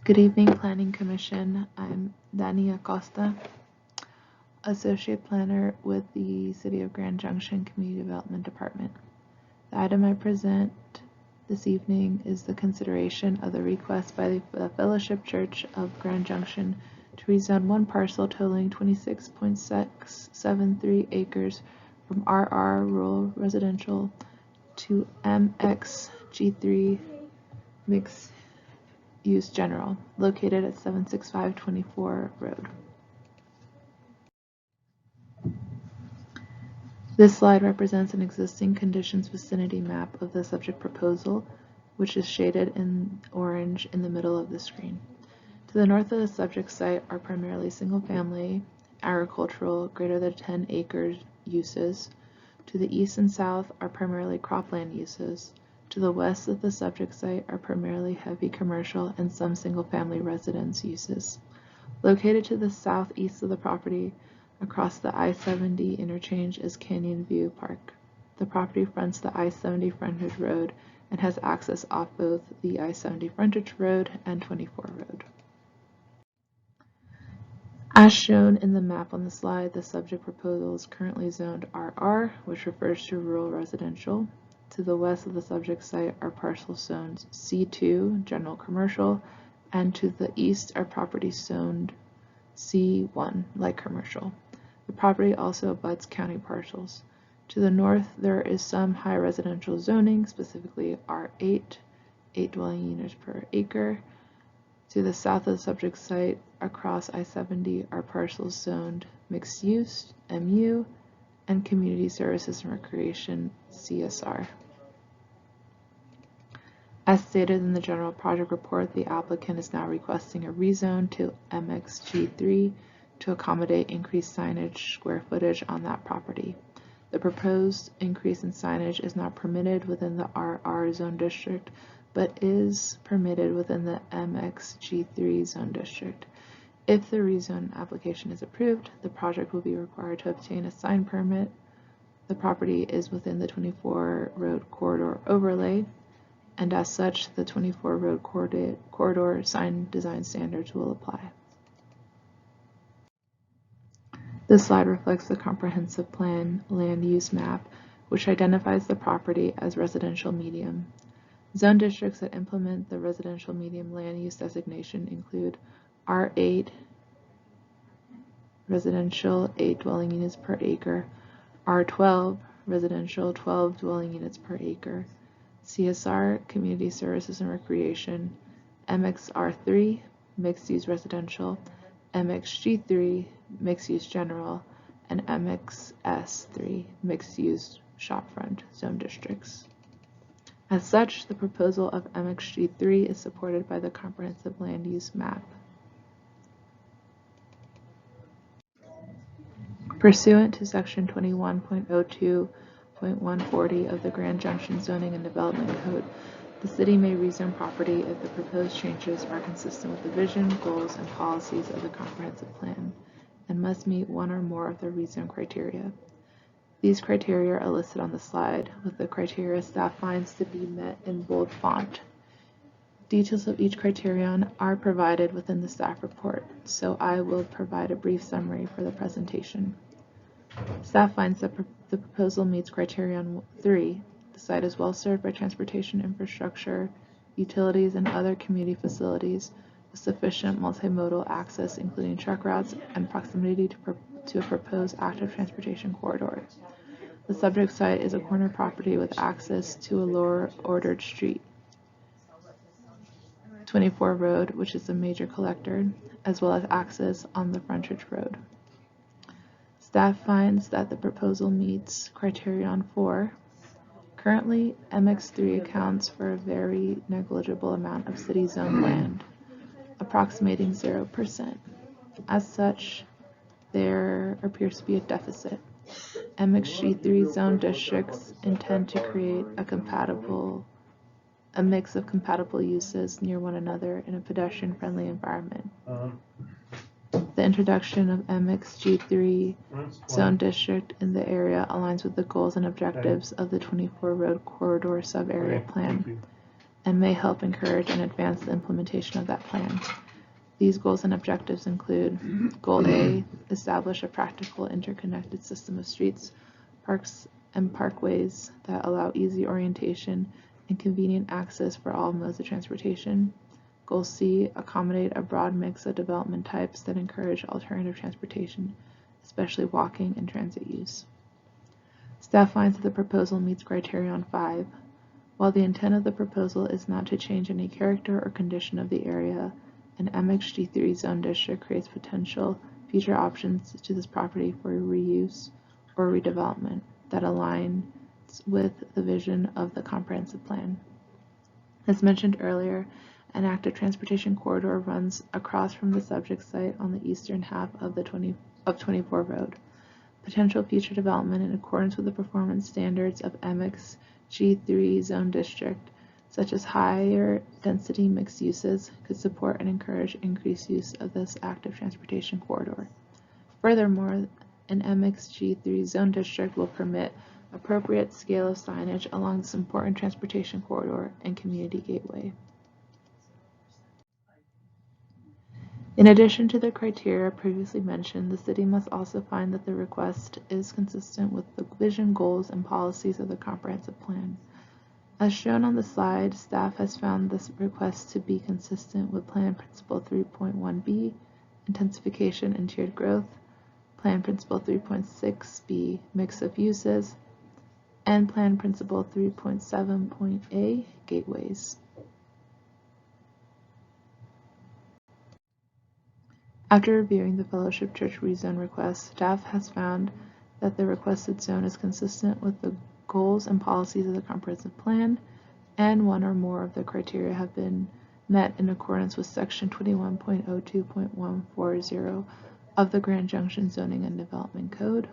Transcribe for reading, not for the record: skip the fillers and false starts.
Good evening, Planning Commission. I'm Dani Acosta, Associate Planner with the City of Grand Junction Community Development Department. The item I present this evening is the consideration of the request by the Fellowship Church of Grand Junction to rezone one parcel totaling 26.673 acres from RR Rural Residential to MXG3 Mixed Use General, located at 76524 Road. This slide represents an existing conditions vicinity map of the subject proposal, which is shaded in orange in the middle of the screen. To the north of the subject site are primarily single-family, agricultural, greater than 10 acres uses. To the east and south are primarily cropland uses. To the west of the subject site are primarily heavy commercial and some single-family residence uses. Located to the southeast of the property, across the I-70 interchange, is Canyon View Park. The property fronts the I-70 frontage road and has access off both the I-70 frontage road and 24 road. As shown in the map on the slide, the subject proposal is currently zoned RR, which refers to rural residential. To the west of the subject site are parcel zoned C2, general commercial, and to the east are properties zoned C1, light commercial. The property also abuts county parcels. To the north, there is some high residential zoning, specifically R8, 8 dwelling units per acre. To the south of the subject site, across I-70, are parcels zoned mixed use, MU, and community services and recreation, CSR. As stated in the general project report, the applicant is now requesting a rezone to MXG3 to accommodate increased signage square footage on that property. The proposed increase in signage is not permitted within the RR zone district, but is permitted within the MXG3 zone district. If the rezone application is approved, the project will be required to obtain a sign permit. The property is within the 24 road corridor overlay, and as such, the 24 road corridor sign design standards will apply. This slide reflects the comprehensive plan land use map, which identifies the property as residential medium. Zone districts that implement the residential medium land use designation include R8, residential, 8 dwelling units per acre, R12, residential, 12 dwelling units per acre, CSR, community services and recreation, MXR3, mixed use residential, MXG3, mixed use general, and MXS3, mixed use shopfront zone districts. As such, the proposal of MXG3 is supported by the comprehensive land use map. Pursuant to section 21.02.140 of the Grand Junction Zoning and Development Code, the city may rezone property if the proposed changes are consistent with the vision, goals, and policies of the comprehensive plan and must meet one or more of the rezone criteria. These criteria are listed on the slide, with the criteria staff finds to be met in bold font. Details of each criterion are provided within the staff report, so I will provide a brief summary for the presentation. Staff finds that the proposal meets criterion 3. The site is well served by transportation infrastructure, utilities, and other community facilities with sufficient multimodal access, including truck routes and proximity to a proposed active transportation corridor. The subject site is a corner property with access to a lower ordered street, 24 road, which is a major collector, as well as access on the frontage road. Staff finds that the proposal meets criterion 4. Currently, MX3 accounts for a very negligible amount of city zone land, approximating 0%. As such, there appears to be a deficit. MXG3 zone districts intend to create a mix of compatible uses near one another in a pedestrian-friendly environment. The introduction of MXG3 zone district in the area aligns with the goals and objectives of the 24 road corridor sub-area plan. and may help encourage and advance the implementation of that plan. These goals and objectives include Goal A, establish a practical interconnected system of streets, parks, and parkways that allow easy orientation and convenient access for all modes of transportation. Goal C, accommodate a broad mix of development types that encourage alternative transportation, especially walking and transit use. Staff finds that the proposal meets criterion 5. While the intent of the proposal is not to change any character or condition of the area, an MXG3 zone district creates potential future options to this property for reuse or redevelopment that aligns with the vision of the comprehensive plan. As mentioned earlier, an active transportation corridor runs across from the subject site on the eastern half of 24 Road. Potential future development in accordance with the performance standards of MXG3 zone district, such as higher density mixed uses, could support and encourage increased use of this active transportation corridor. Furthermore, an MXG3 zone district will permit appropriate scale of signage along this important transportation corridor and community gateway. In addition to the criteria previously mentioned, the city must also find that the request is consistent with the vision, goals, and policies of the comprehensive plan. As shown on the slide, staff has found this request to be consistent with Plan Principle 3.1b, intensification and tiered growth, Plan Principle 3.6b, mix of uses, and Plan Principle 3.7.a, gateways. After reviewing the Fellowship Church rezone request, staff has found that the requested zone is consistent with the goals and policies of the comprehensive plan, and one or more of the criteria have been met in accordance with Section 21.02.140 of the Grand Junction Zoning and Development Code.